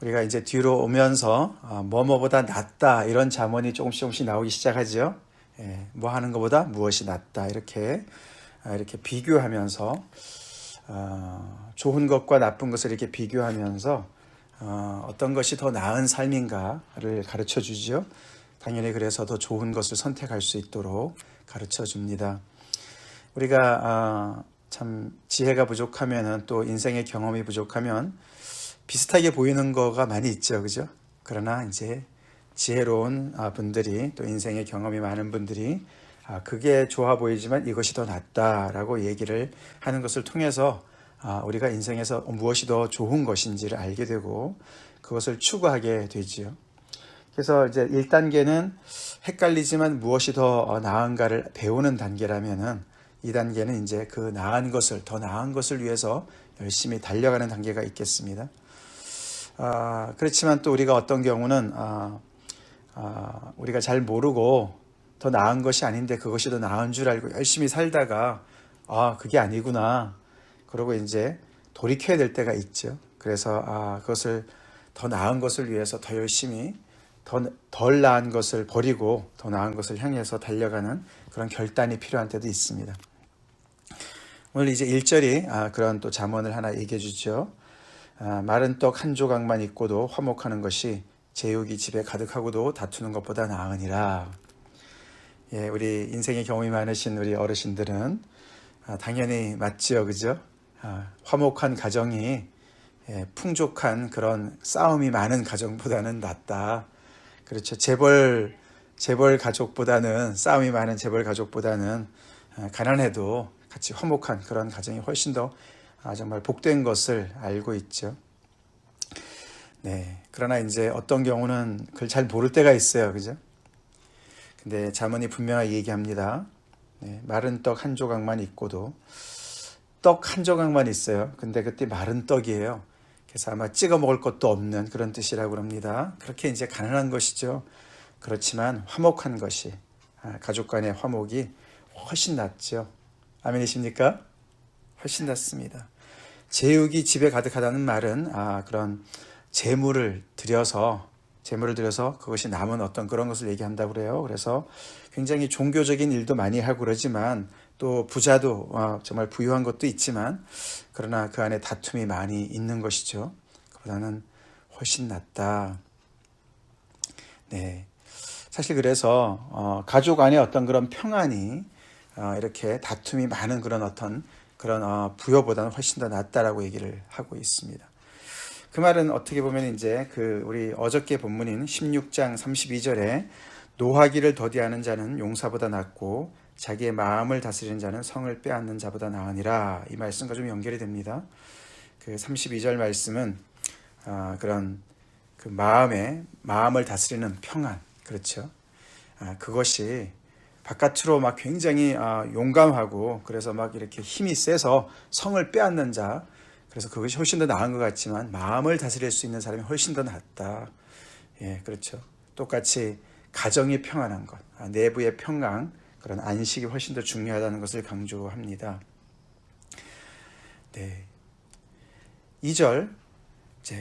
우리가 이제 뒤로 오면서 뭐뭐보다 낫다 이런 잠언이 조금씩 나오기 시작하죠. 예, 뭐 하는 것보다 무엇이 낫다 이렇게 비교하면서 좋은 것과 나쁜 것을 이렇게 비교하면서 어떤 것이 더 나은 삶인가를 가르쳐 주죠. 당연히 그래서 더 좋은 것을 선택할 수 있도록 가르쳐 줍니다. 우리가 참 지혜가 부족하면은 또 인생의 경험이 부족하면 비슷하게 보이는 거가 많이 있죠, 그죠? 그러나 이제 지혜로운 분들이 또 인생의 경험이 많은 분들이 그게 좋아 보이지만 이것이 더 낫다라고 얘기를 하는 것을 통해서 우리가 인생에서 무엇이 더 좋은 것인지를 알게 되고 그것을 추구하게 되지요. 그래서 이제 1단계는 헷갈리지만 무엇이 더 나은가를 배우는 단계라면은 2단계는 이제 그 더 나은 것을 위해서 열심히 달려가는 단계가 있겠습니다. 그렇지만 또 우리가 어떤 경우는 우리가 잘 모르고 더 나은 것이 아닌데 그것이 더 나은 줄 알고 열심히 살다가 그게 아니구나 그러고 이제 돌이켜야 될 때가 있죠. 그래서 그것을 더 나은 것을 위해서 더 열심히 덜 나은 것을 버리고 더 나은 것을 향해서 달려가는 그런 결단이 필요한 때도 있습니다. 오늘 이제 1절이 그런 또 잠언을 하나 얘기해 주죠. 마른 떡 한 조각만 있고도 화목하는 것이 제육이 집에 가득하고도 다투는 것보다 나으니라. 예, 우리 인생의 경험이 많으신 우리 어르신들은 당연히 맞지요, 그죠? 화목한 가정이 풍족한 그런 싸움이 많은 가정보다는 낫다. 그렇죠. 재벌 가족보다는 싸움이 많은 재벌 가족보다는 가난해도 같이 화목한 그런 가정이 훨씬 더 정말 복된 것을 알고 있죠. 네. 그러나 이제 어떤 경우는 그걸 잘 모를 때가 있어요. 그죠? 근데 잠언이 분명하게 얘기합니다. 네, 마른 떡 한 조각만 있고도 떡 한 조각만 있어요. 근데 그때 마른 떡이에요. 그래서 아마 찍어 먹을 것도 없는 그런 뜻이라고 합니다. 그렇게 이제 가난한 것이죠. 그렇지만 화목한 것이 가족 간의 화목이 훨씬 낫죠. 아멘이십니까? 훨씬 낫습니다. 제육이 집에 가득하다는 말은 그런 재물을 들여서 그것이 남은 어떤 그런 것을 얘기한다고 그래요. 그래서 굉장히 종교적인 일도 많이 하고 그러지만 또 부자도 정말 부유한 것도 있지만 그러나 그 안에 다툼이 많이 있는 것이죠. 그보다는 훨씬 낫다. 네. 사실 그래서 가족 안에 어떤 그런 평안이 이렇게 다툼이 많은 그런 부여보다는 훨씬 더 낫다라고 얘기를 하고 있습니다. 그 말은 어떻게 보면 이제 우리 어저께 본문인 16장 32절에 노하기를 더디하는 자는 용사보다 낫고 자기의 마음을 다스리는 자는 성을 빼앗는 자보다 나으니라 이 말씀과 좀 연결이 됩니다. 그 32절 말씀은 그런 그 마음을 다스리는 평안, 그렇죠. 그것이 바깥으로 막 굉장히 용감하고 그래서 막 이렇게 힘이 세서 성을 빼앗는 자, 그래서 그것이 훨씬 더 나은 것 같지만 마음을 다스릴 수 있는 사람이 훨씬 더 낫다. 예, 그렇죠. 똑같이 가정이 평안한 것, 내부의 평강, 그런 안식이 훨씬 더 중요하다는 것을 강조합니다. 네. 2절.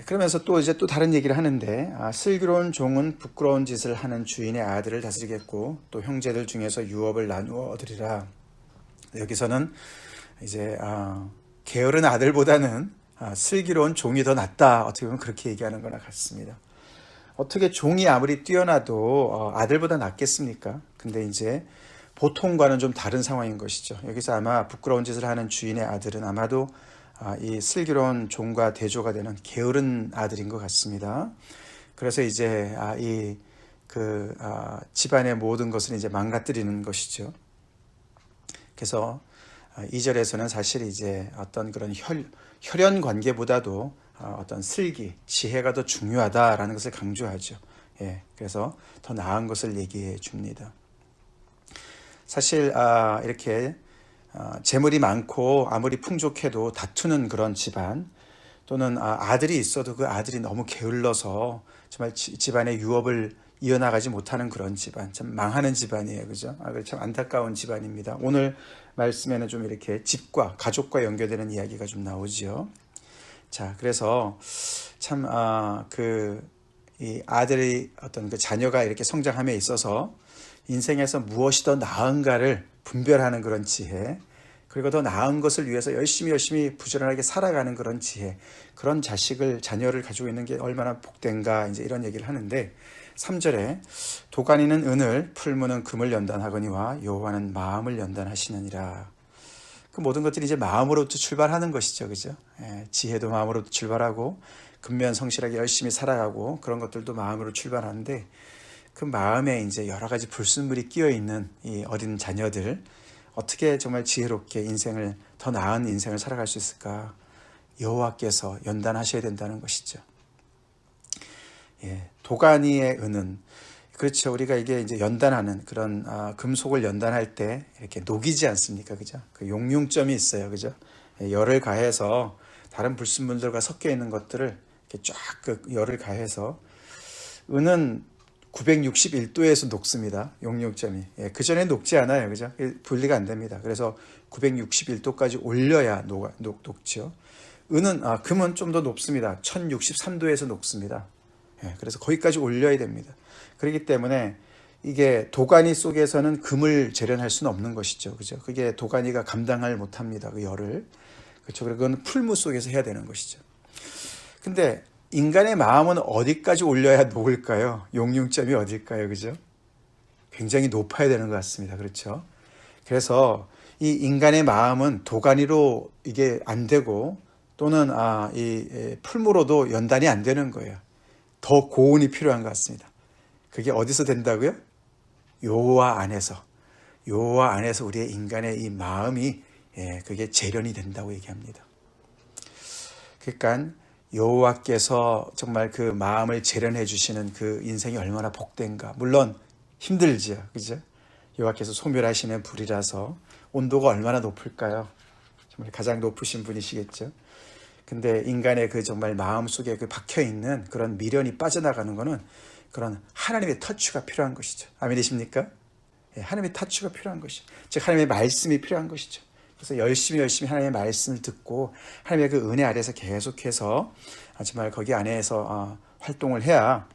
그러면서 또 다른 얘기를 하는데 슬기로운 종은 부끄러운 짓을 하는 주인의 아들을 다스리겠고 또 형제들 중에서 유업을 나누어 얻으리라. 여기서는 이제 게으른 아들보다는 슬기로운 종이 더 낫다. 어떻게 보면 그렇게 얘기하는 거나 같습니다. 어떻게 종이 아무리 뛰어나도 아들보다 낫겠습니까? 근데 이제 보통과는 좀 다른 상황인 것이죠. 여기서 아마 부끄러운 짓을 하는 주인의 아들은 아마도 이 슬기로운 종과 대조가 되는 게으른 아들인 것 같습니다. 그래서 이제 집안의 모든 것을 이제 망가뜨리는 것이죠. 그래서 2절에서는 사실 이제 어떤 그런 혈연 관계보다도 어떤 슬기, 지혜가 더 중요하다라는 것을 강조하죠. 예, 그래서 더 나은 것을 얘기해 줍니다. 사실 이렇게 재물이 많고 아무리 풍족해도 다투는 그런 집안, 또는 아들이 있어도 그 아들이 너무 게을러서 정말 집안의 유업을 이어나가지 못하는 그런 집안, 참 망하는 집안이에요. 그죠? 참 안타까운 집안입니다. 오늘 말씀에는 좀 이렇게 집과 가족과 연결되는 이야기가 좀 나오지요. 자, 그래서 참, 이 아들이 어떤 그 자녀가 이렇게 성장함에 있어서 인생에서 무엇이 더 나은가를 분별하는 그런 지혜, 그리고 더 나은 것을 위해서 열심히 부지런하게 살아가는 그런 지혜, 그런 자녀를 가지고 있는 게 얼마나 복된가, 이제 이런 얘기를 하는데, 3절에 도가니는 은을, 풀무는 금을 연단하거니와 여호와는 마음을 연단하시느니라. 그 모든 것들이 이제 마음으로부터 출발하는 것이죠, 그죠? 지혜도 마음으로부터 출발하고, 근면 성실하게 열심히 살아가고, 그런 것들도 마음으로 출발하는데, 그 마음에 이제 여러 가지 불순물이 끼어 있는 이 어린 자녀들, 어떻게 정말 지혜롭게 더 나은 인생을 살아갈 수 있을까? 여호와께서 연단하셔야 된다는 것이죠. 도가니의 은은, 그렇죠. 우리가 이게 이제 연단하는 그런 금속을 연단할 때 이렇게 녹이지 않습니까? 그죠? 그 용융점이 있어요. 그죠? 열을 가해서 다른 불순물들과 섞여 있는 것들을 이렇게 쫙 그 열을 가해서, 은은 961도에서 녹습니다. 용융점이. 그 전에 녹지 않아요. 그죠? 분리가 안 됩니다. 그래서 961도까지 올려야 녹죠. 금은 좀 더 높습니다. 1063도에서 녹습니다. 그래서 거기까지 올려야 됩니다. 그렇기 때문에 이게 도가니 속에서는 금을 재련할 수는 없는 것이죠. 그죠? 그게 도가니가 감당을 못 합니다. 그 열을. 그렇죠. 그건 풀무 속에서 해야 되는 것이죠. 근데 인간의 마음은 어디까지 올려야 녹을까요? 용융점이 어딜까요? 그죠? 굉장히 높아야 되는 것 같습니다. 그렇죠? 그래서 이 인간의 마음은 도가니로 이게 안 되고, 또는 이 풀무로도 연단이 안 되는 거예요. 더 고온이 필요한 것 같습니다. 그게 어디서 된다고요? 여호와 안에서 우리의 인간의 이 마음이 그게 재련이 된다고 얘기합니다. 그러니까 여호와께서 정말 그 마음을 재련해 주시는 그 인생이 얼마나 복된가. 물론 힘들죠, 그죠? 여호와께서 소멸하시는 불이라서 온도가 얼마나 높을까요? 정말 가장 높으신 분이시겠죠. 근데 인간의 그 정말 마음 속에 그 박혀 있는 그런 미련이 빠져나가는 거는 그런 하나님의 터치가 필요한 것이죠. 아멘이십니까? 하나님의 터치가 필요한 것이죠. 즉 하나님의 말씀이 필요한 것이죠. 그래서 열심히 하나님의 말씀을 듣고 하나님의 그 은혜 아래에서 계속해서 정말 거기 안에서 활동을 해야,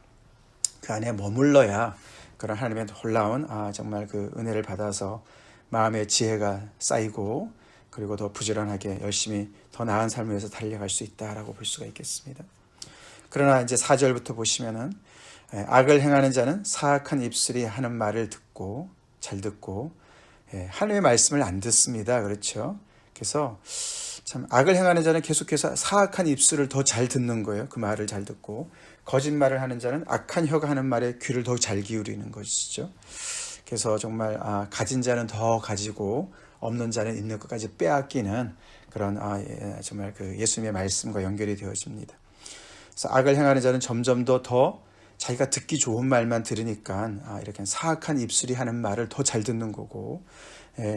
그 안에 머물러야 그런 하나님의 놀라운 정말 그 은혜를 받아서 마음의 지혜가 쌓이고, 그리고 더 부지런하게 열심히 더 나은 삶을 위해서 달려갈 수 있다라고 볼 수가 있겠습니다. 그러나 이제 4절부터 보시면은, 악을 행하는 자는 사악한 입술이 하는 말을 듣고, 잘 듣고, 하나님의 말씀을 안 듣습니다. 그렇죠? 그래서 참 악을 행하는 자는 계속해서 사악한 입술을 더 잘 듣는 거예요. 그 말을 잘 듣고, 거짓말을 하는 자는 악한 혀가 하는 말에 귀를 더 잘 기울이는 것이죠. 그래서 정말 가진 자는 더 가지고 없는 자는 있는 것까지 빼앗기는 그런 정말 그 예수님의 말씀과 연결이 되어집니다. 그래서 악을 행하는 자는 점점 더 자기가 듣기 좋은 말만 들으니까 이렇게 사악한 입술이 하는 말을 더 잘 듣는 거고,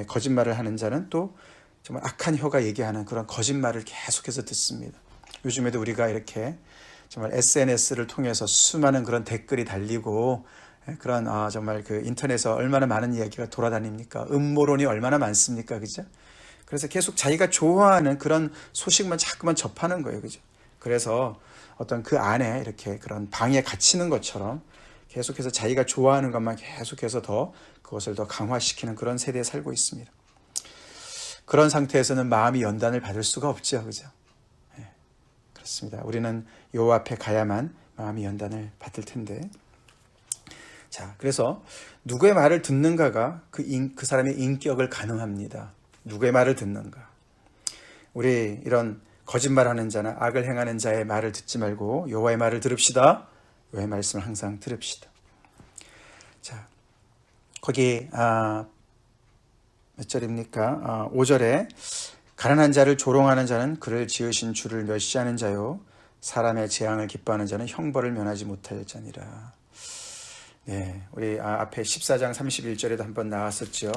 거짓말을 하는 자는 또 정말 악한 혀가 얘기하는 그런 거짓말을 계속해서 듣습니다. 요즘에도 우리가 이렇게 정말 SNS를 통해서 수많은 그런 댓글이 달리고, 그런 정말 그 인터넷에서 얼마나 많은 이야기가 돌아다닙니까? 음모론이 얼마나 많습니까? 그죠? 그래서 계속 자기가 좋아하는 그런 소식만 자꾸만 접하는 거예요. 그죠? 그래서 어떤 그 안에 이렇게 그런 방에 갇히는 것처럼 계속해서 자기가 좋아하는 것만 계속해서 그것을 더 강화시키는 그런 세대에 살고 있습니다. 그런 상태에서는 마음이 연단을 받을 수가 없죠. 그죠? 그렇습니다. 우리는 여호와 앞에 가야만 마음이 연단을 받을 텐데. 자, 그래서 누구의 말을 듣는가가 그 사람의 인격을 가늠합니다. 누구의 말을 듣는가. 우리 이런 거짓말하는 자나 악을 행하는 자의 말을 듣지 말고 여호와의 말을 들읍시다. 여호와의 말씀을 항상 들읍시다. 자, 거기 몇 절입니까? 5절에 가난한 자를 조롱하는 자는 그를 지으신 주를 멸시하는 자요, 사람의 재앙을 기뻐하는 자는 형벌을 면하지 못할 자니라. 네, 우리 앞에 14장 31절에도 한번 나왔었죠.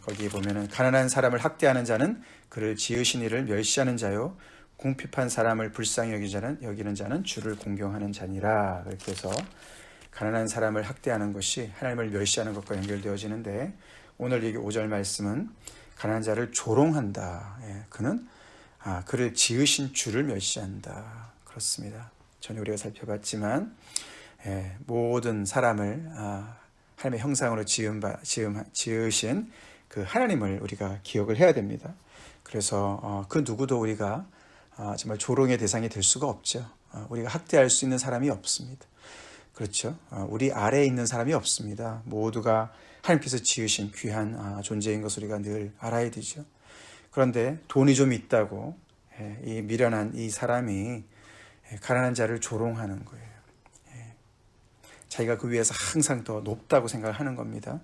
거기 보면은 가난한 사람을 학대하는 자는 그를 지으신 이를 멸시하는 자요, 궁핍한 사람을 불쌍히 여기는 자는 주를 공경하는 자니라. 그렇게 해서 가난한 사람을 학대하는 것이 하나님을 멸시하는 것과 연결되어지는데, 오늘 여기 5절 말씀은 가난한 자를 조롱한다. 그는 그를 지으신 주를 멸시한다. 그렇습니다. 전에 우리가 살펴봤지만 모든 사람을 하나님의 형상으로 지으신 그 하나님을 우리가 기억을 해야 됩니다. 그래서 그 누구도 우리가 정말 조롱의 대상이 될 수가 없죠. 우리가 학대할 수 있는 사람이 없습니다. 그렇죠. 우리 아래에 있는 사람이 없습니다. 모두가 하나님께서 지으신 귀한 존재인 것을 우리가 늘 알아야 되죠. 그런데 돈이 좀 있다고 이 미련한 이 사람이 가난한 자를 조롱하는 거예요. 자기가 그 위에서 항상 더 높다고 생각하는 겁니다.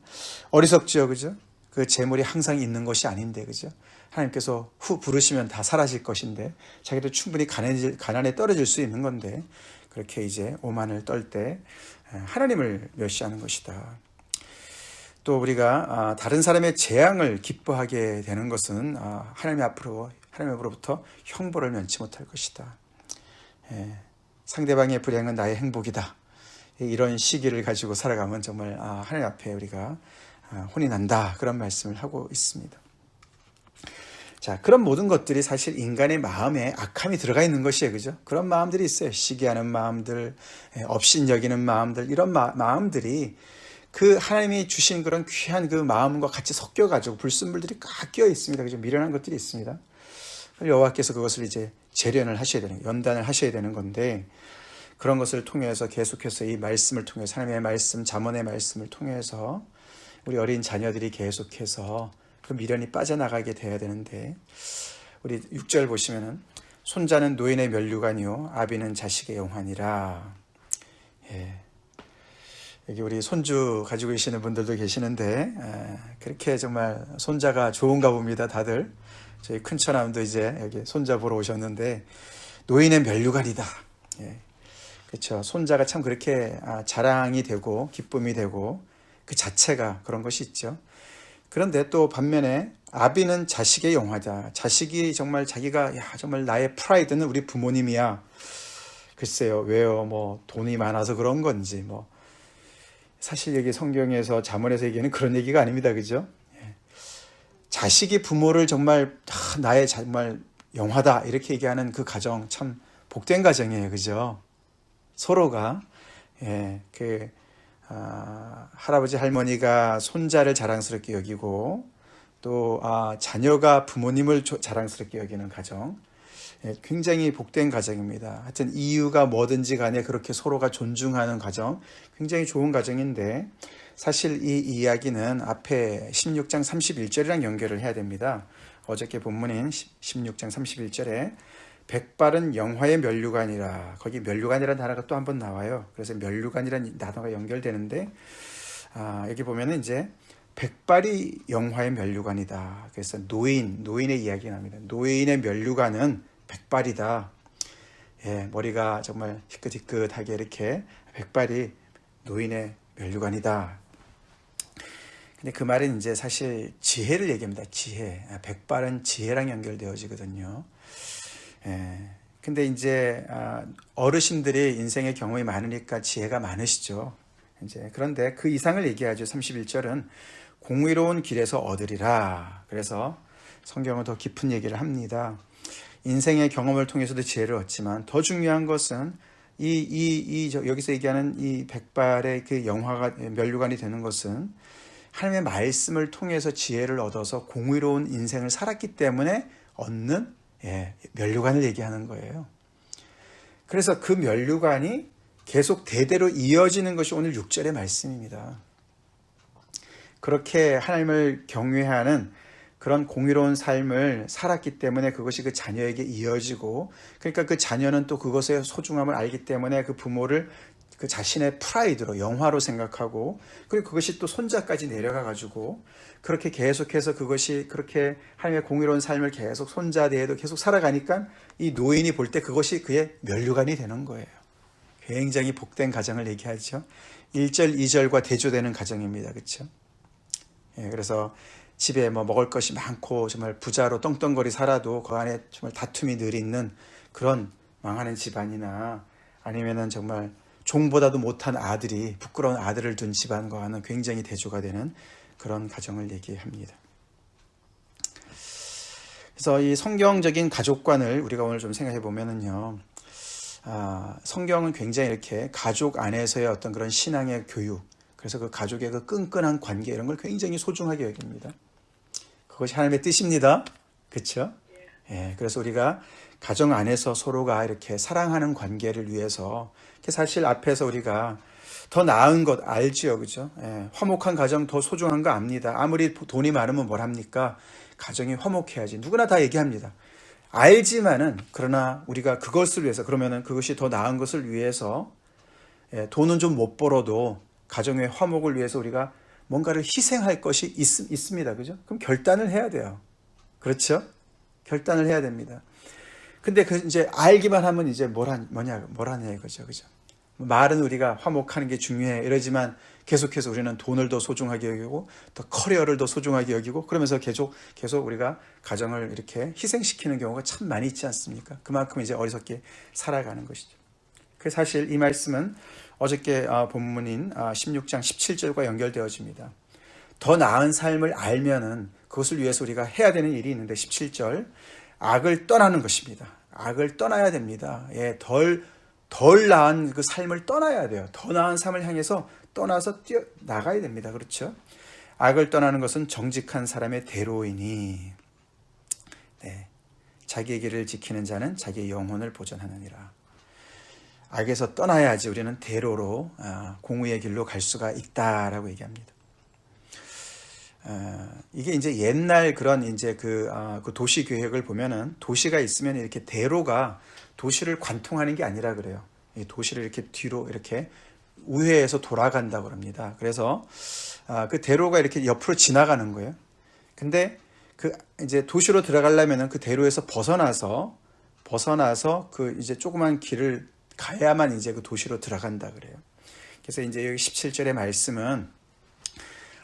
어리석지요, 그죠? 그 재물이 항상 있는 것이 아닌데, 그죠? 하나님께서 후 부르시면 다 사라질 것인데, 자기도 충분히 가난에 떨어질 수 있는 건데, 그렇게 이제 오만을 떨 때 하나님을 멸시하는 것이다. 또 우리가 다른 사람의 재앙을 기뻐하게 되는 것은 하나님으로부터 형벌을 면치 못할 것이다. 상대방의 불행은 나의 행복이다. 이런 시기를 가지고 살아가면 정말 하나님 앞에 우리가 혼이 난다. 그런 말씀을 하고 있습니다. 자, 그런 모든 것들이 사실 인간의 마음에 악함이 들어가 있는 것이에요. 그죠? 그런 마음들이 있어요. 시기하는 마음들, 업신여기는 마음들, 이런 마음들이 그 하나님이 주신 그런 귀한 그 마음과 같이 섞여가지고 불순물들이 꽉 끼어 있습니다. 그죠? 미련한 것들이 있습니다. 여호와께서 그것을 이제 재련을 하셔야 되는, 연단을 하셔야 되는 건데, 그런 것을 통해서 계속해서 이 말씀을 통해서 하나님의 말씀, 잠언의 말씀을 통해서 우리 어린 자녀들이 계속해서 그 미련이 빠져나가게 돼야 되는데, 우리 6절 보시면은 손자는 노인의 면류관이요 아비는 자식의 영환이라. 여기 우리 손주 가지고 계시는 분들도 계시는데 그렇게 정말 손자가 좋은가 봅니다. 다들 저희 큰처남도 이제 여기 손자 보러 오셨는데 노인의 면류관이다. 그렇죠. 손자가 참 그렇게 자랑이 되고 기쁨이 되고 그 자체가 그런 것이 있죠. 그런데 또 반면에 아비는 자식의 영화다. 자식이 정말 자기가 정말 나의 프라이드는 우리 부모님이야. 글쎄요. 왜요? 뭐 돈이 많아서 그런 건지 뭐 사실 여기 성경에서 잠언에서 얘기하는 그런 얘기가 아닙니다. 그죠? 자식이 부모를 정말 나의 정말 영화다 이렇게 얘기하는 그 가정 참 복된 가정이에요. 그죠? 서로가 할아버지 할머니가 손자를 자랑스럽게 여기고 또 자녀가 부모님을 자랑스럽게 여기는 가정, 굉장히 복된 가정입니다. 하여튼 이유가 뭐든지 간에 그렇게 서로가 존중하는 가정, 굉장히 좋은 가정인데 사실 이 이야기는 앞에 16장 31절이랑 연결을 해야 됩니다. 어저께 본문인 16장 31절에 백발은 영화의 면류관이라, 거기 면류관이라는 단어가 또 한 번 나와요. 그래서 면류관이라는 단어가 연결되는데 여기 보면은 이제 백발이 영화의 면류관이다. 그래서 노인의 이야기가 납니다. 노인의 면류관은 백발이다. 머리가 정말 희끗희끗하게 이렇게 백발이 노인의 면류관이다. 근데 그 말은 이제 사실 지혜를 얘기합니다. 지혜. 백발은 지혜랑 연결되어지거든요. 근데 이제 어르신들이 인생의 경험이 많으니까 지혜가 많으시죠. 이제 그런데 그 이상을 얘기하죠. 31절은 공의로운 길에서 얻으리라. 그래서 성경은 더 깊은 얘기를 합니다. 인생의 경험을 통해서도 지혜를 얻지만 더 중요한 것은 여기서 얘기하는 이 백발의 그 영화가 면류관이 되는 것은 하나님의 말씀을 통해서 지혜를 얻어서 공의로운 인생을 살았기 때문에 얻는 면류관을 얘기하는 거예요. 그래서 그 면류관이 계속 대대로 이어지는 것이 오늘 6절의 말씀입니다. 그렇게 하나님을 경외하는 그런 공의로운 삶을 살았기 때문에 그것이 그 자녀에게 이어지고, 그러니까 그 자녀는 또 그것의 소중함을 알기 때문에 그 부모를 그 자신의 프라이드로, 영화로 생각하고, 그리고 그것이 또 손자까지 내려가가지고 그렇게 계속해서 그것이 그렇게 하나님의 공의로운 삶을 계속 손자대에도 계속 살아가니까 이 노인이 볼 때 그것이 그의 면류관이 되는 거예요. 굉장히 복된 가정을 얘기하죠. 1절, 2절과 대조되는 가정입니다. 그렇죠? 그래서 집에 뭐 먹을 것이 많고 정말 부자로 떵떵거리 살아도 그 안에 정말 다툼이 늘 있는 그런 망하는 집안이나 아니면은 정말 종보다도 못한 아들이 부끄러운 아들을 둔 집안과는 굉장히 대조가 되는 그런 가정을 얘기합니다. 그래서 이 성경적인 가족관을 우리가 오늘 좀 생각해 보면은요, 성경은 굉장히 이렇게 가족 안에서의 어떤 그런 신앙의 교육, 그래서 그 가족의 그 끈끈한 관계 이런 걸 굉장히 소중하게 여깁니다. 그것이 하나님의 뜻입니다. 그렇죠? 예, 그래서 우리가 가정 안에서 서로가 이렇게 사랑하는 관계를 위해서 사실 앞에서 우리가 더 나은 것 알지요, 그죠? 예, 화목한 가정 더 소중한 거 압니다. 아무리 돈이 많으면 뭘 합니까? 가정이 화목해야지. 누구나 다 얘기합니다. 알지만은 그러나 우리가 그것을 위해서 그러면은 그것이 더 나은 것을 위해서 돈은 좀 못 벌어도 가정의 화목을 위해서 우리가 뭔가를 희생할 것이 있습니다. 그죠? 그럼 결단을 해야 돼요. 그렇죠? 결단을 해야 됩니다. 근데 그 이제 알기만 하면 이제 뭘 하냐 이거죠. 그죠? 말은 우리가 화목하는 게 중요해 이러지만 계속해서 우리는 돈을 더 소중하게 여기고 또 커리어를 더 소중하게 여기고 그러면서 계속 우리가 가정을 이렇게 희생시키는 경우가 참 많이 있지 않습니까? 그만큼 이제 어리석게 살아가는 것이죠. 그래서 사실 이 말씀은 어저께 본문인 16장 17절과 연결되어집니다. 더 나은 삶을 알면은 그것을 위해서 우리가 해야 되는 일이 있는데 17절 악을 떠나는 것입니다. 악을 떠나야 됩니다. 예, 덜 나은 그 삶을 떠나야 돼요. 더 나은 삶을 향해서 떠나서 나가야 됩니다. 그렇죠? 악을 떠나는 것은 정직한 사람의 대로이니 네, 자기의 길을 지키는 자는 자기의 영혼을 보전하느니라. 악에서 떠나야지 우리는 대로로 공의의 길로 갈 수가 있다라고 얘기합니다. 이게 이제 옛날 그런 이제 그 도시 계획을 보면은 도시가 있으면 이렇게 대로가 도시를 관통하는 게 아니라 그래요. 이 도시를 이렇게 뒤로 이렇게 우회해서 돌아간다고 합니다. 그래서 그 대로가 이렇게 옆으로 지나가는 거예요. 근데 그 이제 도시로 들어가려면은 그 대로에서 벗어나서 그 이제 조그만 길을 가야만 이제 그 도시로 들어간다 그래요. 그래서 이제 여기 17절의 말씀은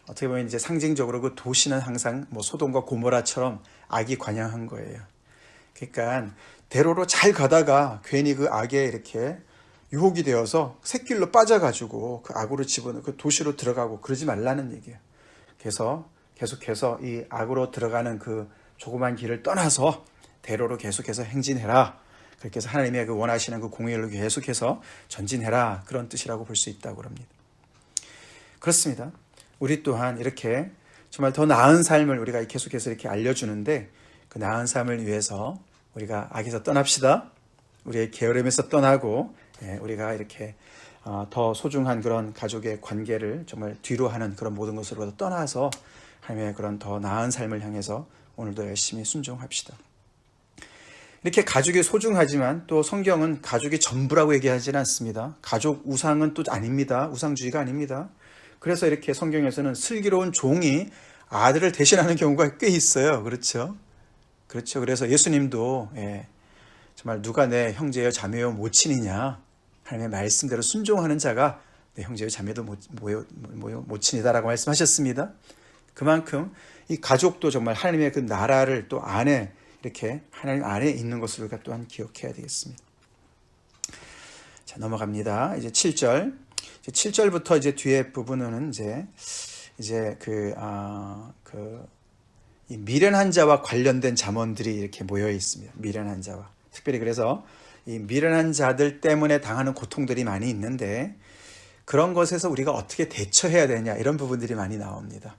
어떻게 보면 이제 상징적으로 그 도시는 항상 뭐 소돔과 고모라처럼 악이 관영한 거예요. 그러니까 대로로 잘 가다가 괜히 그 악에 이렇게 유혹이 되어서 샛길로 빠져가지고 그 악으로 집어넣고 그 도시로 들어가고 그러지 말라는 얘기예요. 그래서 계속해서 이 악으로 들어가는 그 조그만 길을 떠나서 대로로 계속해서 행진해라. 그렇게 해서 하나님의 그 원하시는 그 공의를 계속해서 전진해라. 그런 뜻이라고 볼 수 있다고 합니다. 그렇습니다. 우리 또한 이렇게 정말 더 나은 삶을 우리가 계속해서 이렇게 알려주는데 그 나은 삶을 위해서 우리가 악에서 떠납시다. 우리의 게으름에서 떠나고 우리가 이렇게 더 소중한 그런 가족의 관계를 정말 뒤로 하는 그런 모든 것으로 떠나서 하나님의 그런 더 나은 삶을 향해서 오늘도 열심히 순종합시다. 이렇게 가족이 소중하지만 또 성경은 가족이 전부라고 얘기하지는 않습니다. 가족 우상은 또 아닙니다. 우상주의가 아닙니다. 그래서 이렇게 성경에서는 슬기로운 종이 아들을 대신하는 경우가 꽤 있어요. 그렇죠? 그렇죠. 그래서 예수님도 정말 누가 내 형제여 자매여 모친이냐 하나님의 말씀대로 순종하는 자가 내 형제여 자매도 모친이다라고 말씀하셨습니다. 그만큼 이 가족도 정말 하나님의 그 나라를 또 안에 이렇게 하나님 안에 있는 것을 우리가 또한 기억해야 되겠습니다. 자, 넘어갑니다. 이제 7절. 7절부터 이제 뒤에 부분은 이제 이 미련한 자와 관련된 잠언들이 이렇게 모여 있습니다. 미련한 자와. 특별히 그래서 이 미련한 자들 때문에 당하는 고통들이 많이 있는데 그런 것에서 우리가 어떻게 대처해야 되냐 이런 부분들이 많이 나옵니다.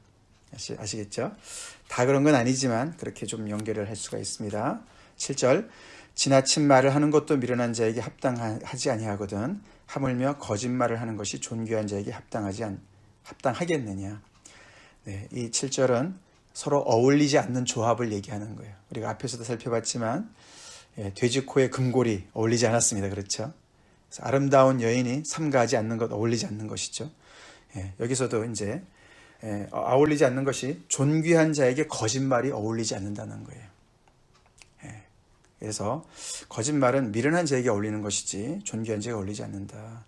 아시겠죠? 다 그런 건 아니지만 그렇게 좀 연결을 할 수가 있습니다. 7절 지나친 말을 하는 것도 미련한 자에게 합당하지 아니하거든 하물며 거짓말을 하는 것이 존귀한 자에게 합당하겠느냐. 네, 이 7절은 서로 어울리지 않는 조합을 얘기하는 거예요. 우리가 앞에서도 살펴봤지만 돼지코에 금고리 어울리지 않았습니다. 그렇죠? 그래서 아름다운 여인이 삼가하지 않는 것 어울리지 않는 것이죠. 여기서도 이제 어울리지 않는 것이 존귀한 자에게 거짓말이 어울리지 않는다는 거예요. 그래서 거짓말은 미련한 자에게 어울리는 것이지 존귀한 자에게 어울리지 않는다.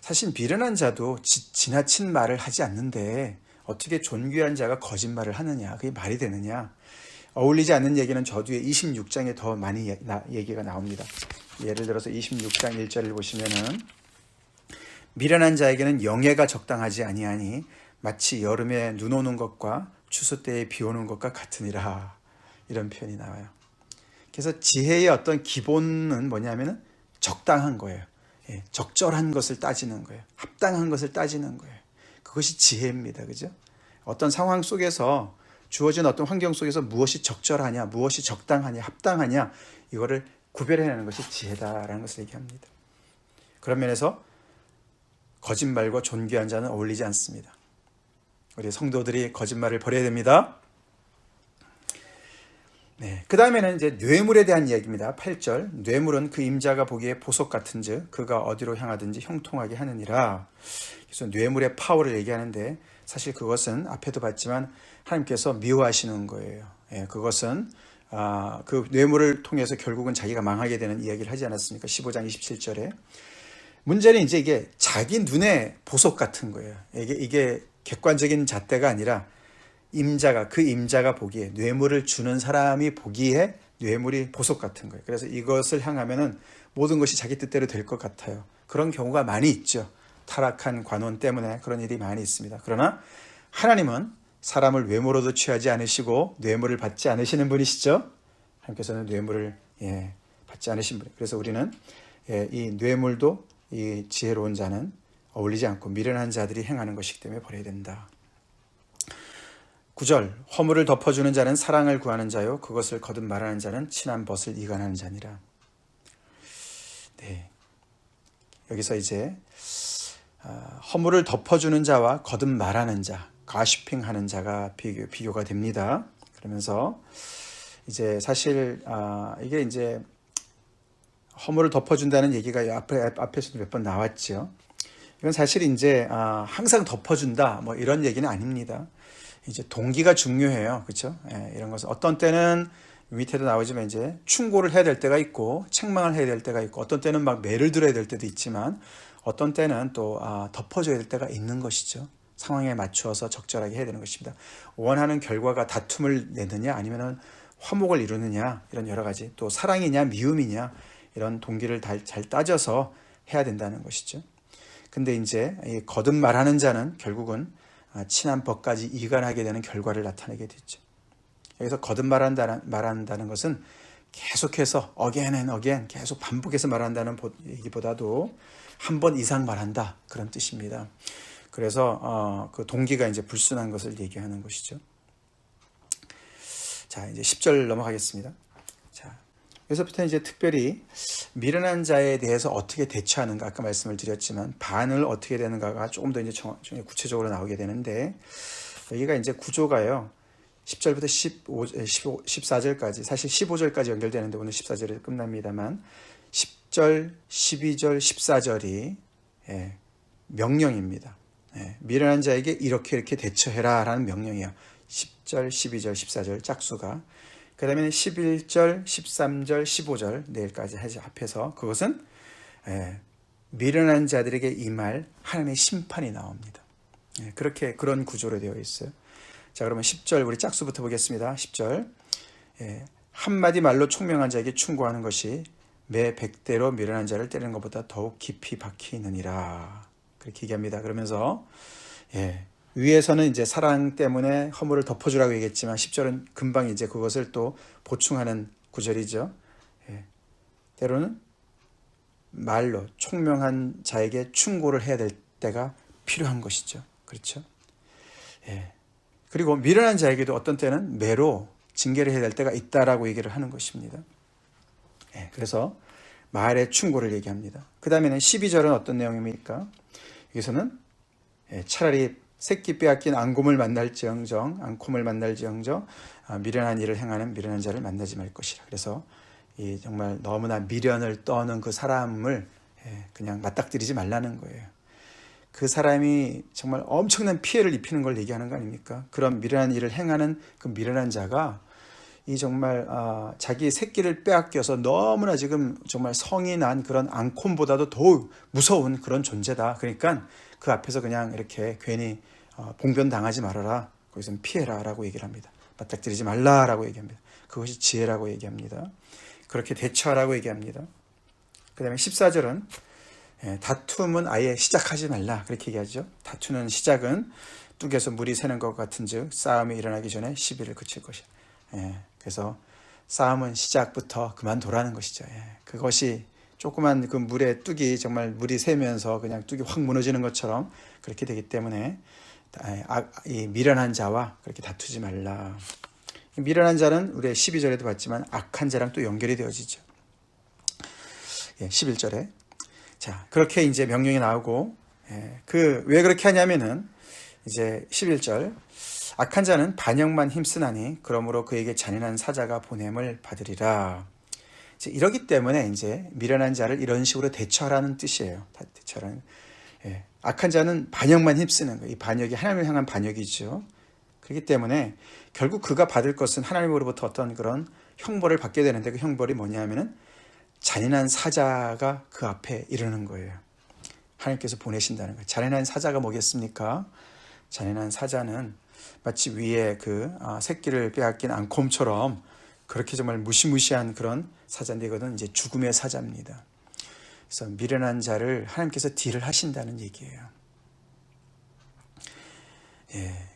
사실 미련한 자도 지나친 말을 하지 않는데 어떻게 존귀한 자가 거짓말을 하느냐, 그게 말이 되느냐. 어울리지 않는 얘기는 저 뒤에 26장에 더 많이 얘기가 나옵니다. 예를 들어서 26장 1절을 보시면은 미련한 자에게는 영예가 적당하지 아니하니 마치 여름에 눈 오는 것과 추수 때에 비 오는 것과 같으니라. 이런 표현이 나와요. 그래서 지혜의 어떤 기본은 뭐냐면은 적당한 거예요. 예, 적절한 것을 따지는 거예요. 합당한 것을 따지는 거예요. 그것이 지혜입니다. 그죠? 어떤 상황 속에서 주어진 어떤 환경 속에서 무엇이 적절하냐, 무엇이 적당하냐, 합당하냐 이거를 구별해내는 것이 지혜다라는 것을 얘기합니다. 그런 면에서 거짓말과 존귀한 자는 어울리지 않습니다. 우리 성도들이 거짓말을 버려야 됩니다. 네, 그 다음에는 이제 뇌물에 대한 이야기입니다. 8절. 뇌물은 그 임자가 보기에 보석 같은즉 그가 어디로 향하든지 형통하게 하느니라. 그래서 뇌물의 파워를 얘기하는데 사실 그것은 앞에도 봤지만 하나님께서 미워하시는 거예요. 예, 그것은 그 뇌물을 통해서 결국은 자기가 망하게 되는 이야기를 하지 않았습니까? 15장 27절에. 문제는 이제 이게 자기 눈에 보석 같은 거예요. 이게 객관적인 잣대가 아니라 그 임자가 보기에, 뇌물을 주는 사람이 보기에 뇌물이 보석 같은 거예요. 그래서 이것을 향하면은 모든 것이 자기 뜻대로 될 것 같아요. 그런 경우가 많이 있죠. 타락한 관원 때문에 그런 일이 많이 있습니다. 그러나 하나님은 사람을 외모로도 취하지 않으시고 뇌물을 받지 않으시는 분이시죠. 하나님께서는 뇌물을 받지 않으신 분이에요. 그래서 우리는 이 뇌물도 이 지혜로운 자는 어울리지 않고 미련한 자들이 행하는 것이기 때문에 버려야 된다. 9절. 허물을 덮어주는 자는 사랑을 구하는 자요 그것을 거듭 말하는 자는 친한 벗을 이간하는 자니라. 네. 여기서 이제 허물을 덮어주는 자와 거듭 말하는 자, 가시핑하는 자가 비교가 됩니다. 그러면서 이제 사실 이게 이제 허물을 덮어준다는 얘기가 앞에서도 몇 번 나왔죠. 이건 사실 이제 항상 덮어준다 뭐 이런 얘기는 아닙니다. 이제 동기가 중요해요. 그렇죠? 이런 것은 어떤 때는 밑에도 나오지만 이제 충고를 해야 될 때가 있고 책망을 해야 될 때가 있고 어떤 때는 막 매를 들어야 될 때도 있지만 어떤 때는 또 덮어줘야 될 때가 있는 것이죠. 상황에 맞추어서 적절하게 해야 되는 것입니다. 원하는 결과가 다툼을 내느냐 아니면 화목을 이루느냐 이런 여러 가지 또 사랑이냐 미움이냐 이런 동기를 잘 따져서 해야 된다는 것이죠. 근데 이제 거듭 말하는 자는 결국은 친한 법까지 이간하게 되는 결과를 나타내게 되죠. 여기서 거듭 말한다는 것은 계속해서 again and again 계속 반복해서 말한다는 얘기보다도 한 번 이상 말한다 그런 뜻입니다. 그래서 그 동기가 이제 불순한 것을 얘기하는 것이죠. 자, 이제 10절 넘어가겠습니다. 자, 여기서부터 이제 특별히 미련한 자에 대해서 어떻게 대처하는가 아까 말씀을 드렸지만 반을 어떻게 되는가가 조금 더 이제 구체적으로 나오게 되는데 여기가 이제 구조가요. 10절부터 14절까지 사실 15절까지 연결되는데 오늘 14절에 끝납니다만 10절, 12절, 14절이 명령입니다. 미련한 자에게 이렇게 대처해라 라는 명령이에요. 10절, 12절, 14절 짝수가. 그 다음에 11절, 13절, 15절 내일까지 합해서 그것은 미련한 자들에게 임할 하나님의 심판이 나옵니다. 그런 구조로 되어 있어요. 자, 그러면 10절 우리 짝수부터 보겠습니다. 10절 한마디 말로 총명한 자에게 충고하는 것이 매 100대로 미련한 자를 때리는 것보다 더욱 깊이 박히느니라. 그렇게 얘기합니다. 그러면서 위에서는 이제 사랑 때문에 허물을 덮어주라고 얘기했지만 10절은 금방 이제 그것을 또 보충하는 구절이죠. 때로는 말로 총명한 자에게 충고를 해야 될 때가 필요한 것이죠. 그렇죠? 그리고 미련한 자에게도 어떤 때는 매로 징계를 해야 될 때가 있다라고 얘기를 하는 것입니다. 그래서 말의 충고를 얘기합니다. 그 다음에는 12절은 어떤 내용입니까? 여기서는 차라리 새끼 빼앗긴 앙콤을 만날지언정 미련한 일을 행하는 미련한 자를 만나지 말 것이라. 그래서 정말 너무나 미련을 떠는 그 사람을 그냥 맞닥뜨리지 말라는 거예요. 그 사람이 정말 엄청난 피해를 입히는 걸 얘기하는 거 아닙니까? 그런 미련한 일을 행하는 그 미련한 자가 이 정말 자기 새끼를 빼앗겨서 너무나 지금 정말 성이 난 그런 앙콤보다도 더욱 무서운 그런 존재다. 그러니까 그 앞에서 그냥 이렇게 괜히 봉변당하지 말아라. 거기서는 피해라 라고 얘기를 합니다. 맞닥뜨리지 말라라고 얘기합니다. 그것이 지혜라고 얘기합니다. 그렇게 대처하라고 얘기합니다. 그 다음에 14절은 다툼은 아예 시작하지 말라 그렇게 얘기하죠. 다투는 시작은 뚝에서 물이 새는 것 같은즉 싸움이 일어나기 전에 시비를 그칠 것이야. 그래서 싸움은 시작부터 그만두라는 것이죠. 그것이 조그만 그 물의 뚝이 정말 물이 새면서 그냥 뚝이 확 무너지는 것처럼 그렇게 되기 때문에 이 미련한 자와 그렇게 다투지 말라. 미련한 자는 우리 12절에도 봤지만 악한 자랑 또 연결이 되어지죠. 11절에 자 그렇게 이제 명령이 나오고 왜 그렇게 하냐면은 이제 11절 악한 자는 반역만 힘쓰나니 그러므로 그에게 잔인한 사자가 보냄을 받으리라. 이제 이러기 때문에 이제 미련한 자를 이런 식으로 대처하라는 뜻이에요. 대처하라는. 악한 자는 반역만 힘쓰는 거예요. 이 반역이 하나님을 향한 반역이죠. 그렇기 때문에 결국 그가 받을 것은 하나님으로부터 어떤 그런 형벌을 받게 되는데 그 형벌이 뭐냐면은 잔인한 사자가 그 앞에 이르는 거예요. 하나님께서 보내신다는 거예요. 잔인한 사자가 뭐겠습니까? 잔인한 사자는 마치 위에 그 새끼를 빼앗긴 앙콤처럼 그렇게 정말 무시무시한 그런 사자인데 이거는 이제 죽음의 사자입니다. 그래서 미련한 자를 하나님께서 딜을 하신다는 얘기예요.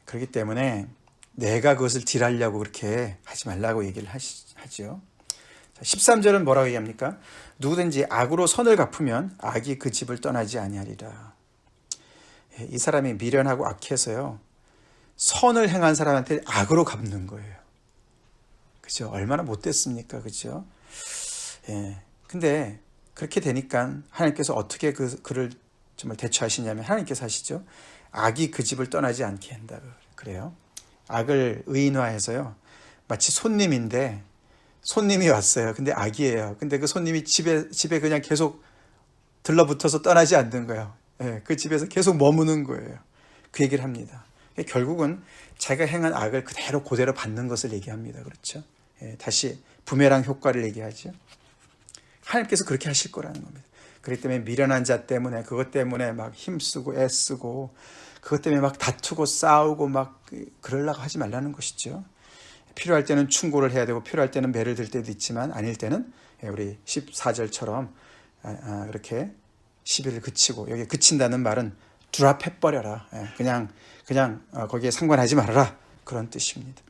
그렇기 때문에 내가 그것을 딜하려고 그렇게 하지 말라고 얘기를 하죠. 13절은 뭐라고 얘기합니까? 누구든지 악으로 선을 갚으면 악이 그 집을 떠나지 아니하리라. 이 사람이 미련하고 악해서요. 선을 행한 사람한테 악으로 갚는 거예요. 그죠? 얼마나 못됐습니까? 그죠? 근데 그렇게 되니까 하나님께서 어떻게 그를 정말 대처하시냐면 하나님께서 하시죠. 악이 그 집을 떠나지 않게 한다. 그래요. 악을 의인화해서요. 마치 손님인데 손님이 왔어요. 근데 악이에요. 근데 그 손님이 집에 그냥 계속 들러붙어서 떠나지 않는 거예요. 그 집에서 계속 머무는 거예요. 그 얘기를 합니다. 결국은 자기가 행한 악을 그대로 받는 것을 얘기합니다. 그렇죠? 다시 부메랑 효과를 얘기하죠. 하나님께서 그렇게 하실 거라는 겁니다. 그렇기 때문에 미련한 자 때문에 그것 때문에 막 힘쓰고 애쓰고 그것 때문에 막 다투고 싸우고 막 그러려고 하지 말라는 것이죠. 필요할 때는 충고를 해야 되고 필요할 때는 매를 들 때도 있지만 아닐 때는 우리 14절처럼 그렇게 시비를 그치고 여기 그친다는 말은 드랍해버려라. 그냥 거기에 상관하지 말아라. 그런 뜻입니다.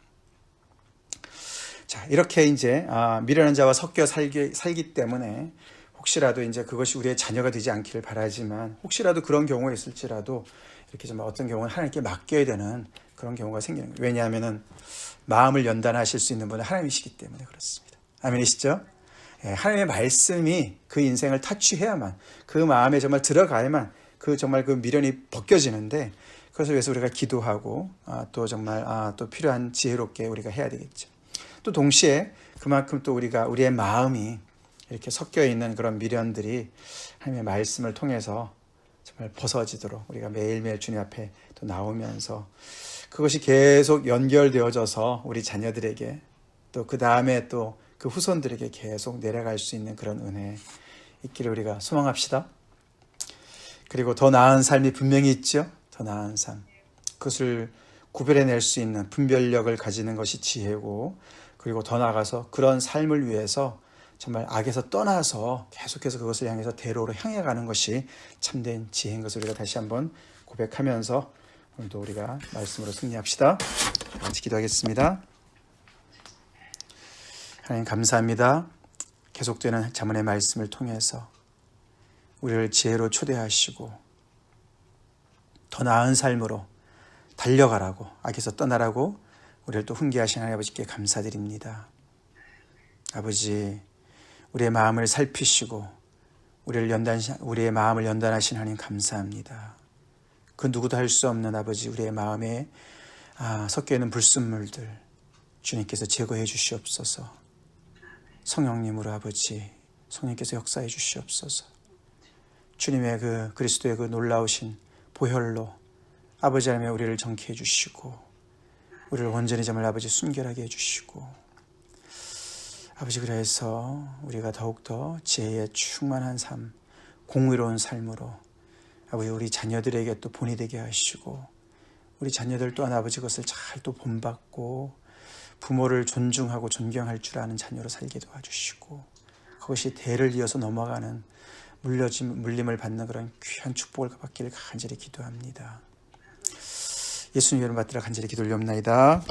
자, 이렇게 이제 미련한 자와 섞여 살기 때문에 혹시라도 이제 그것이 우리의 자녀가 되지 않기를 바라지만 혹시라도 그런 경우가 있을지라도 이렇게 좀 어떤 경우는 하나님께 맡겨야 되는 그런 경우가 생기는 거예요. 왜냐하면은 마음을 연단하실 수 있는 분은 하나님이시기 때문에 그렇습니다. 아멘이시죠? 하나님의 말씀이 그 인생을 타취해야만 그 마음에 정말 들어가야만 정말 그 미련이 벗겨지는데 그것을 위해서 우리가 기도하고 또 정말 또 필요한 지혜롭게 우리가 해야 되겠죠. 또 동시에 그만큼 또 우리의 마음이 이렇게 섞여 있는 그런 미련들이 하나님의 말씀을 통해서 정말 벗어지도록 우리가 매일매일 주님 앞에 또 나오면서 그것이 계속 연결되어져서 우리 자녀들에게 또 그 다음에 또 그 후손들에게 계속 내려갈 수 있는 그런 은혜 있기를 우리가 소망합시다. 그리고 더 나은 삶이 분명히 있죠. 더 나은 삶. 그것을 구별해낼 수 있는 분별력을 가지는 것이 지혜고 그리고 더 나아가서 그런 삶을 위해서 정말 악에서 떠나서 계속해서 그것을 향해서 대로로 향해 가는 것이 참된 지혜인 것을 우리가 다시 한번 고백하면서 오늘도 우리가 말씀으로 승리합시다. 같이 기도하겠습니다. 하나님 감사합니다. 계속되는 자문의 말씀을 통해서 우리를 지혜로 초대하시고 더 나은 삶으로 달려가라고 악에서 떠나라고 우리를 또 훈계하신 하나님 아버지께 감사드립니다. 아버지 우리의 마음을 살피시고 우리의 마음을 연단하신 하나님 감사합니다. 그 누구도 할 수 없는 아버지 우리의 마음에 섞여있는 불순물들 주님께서 제거해 주시옵소서. 성령님으로 아버지 성령께서 역사해 주시옵소서. 주님의 그 그리스도의 그 놀라우신 보혈로 아버지 하나님 우리를 정케 해 주시고 우리를 온전히 정말 아버지 순결하게 해주시고 아버지 그래서 우리가 더욱더 지혜에 충만한 삶 공의로운 삶으로 아버지 우리 자녀들에게 또 본이 되게 하시고 우리 자녀들 또한 아버지 그것을 잘 또 본받고 부모를 존중하고 존경할 줄 아는 자녀로 살게 도와주시고 그것이 대를 이어서 넘어가는 물림을 받는 그런 귀한 축복을 받기를 간절히 기도합니다. 예수님 이름 받들어 간절히 기도 올리옵나이다.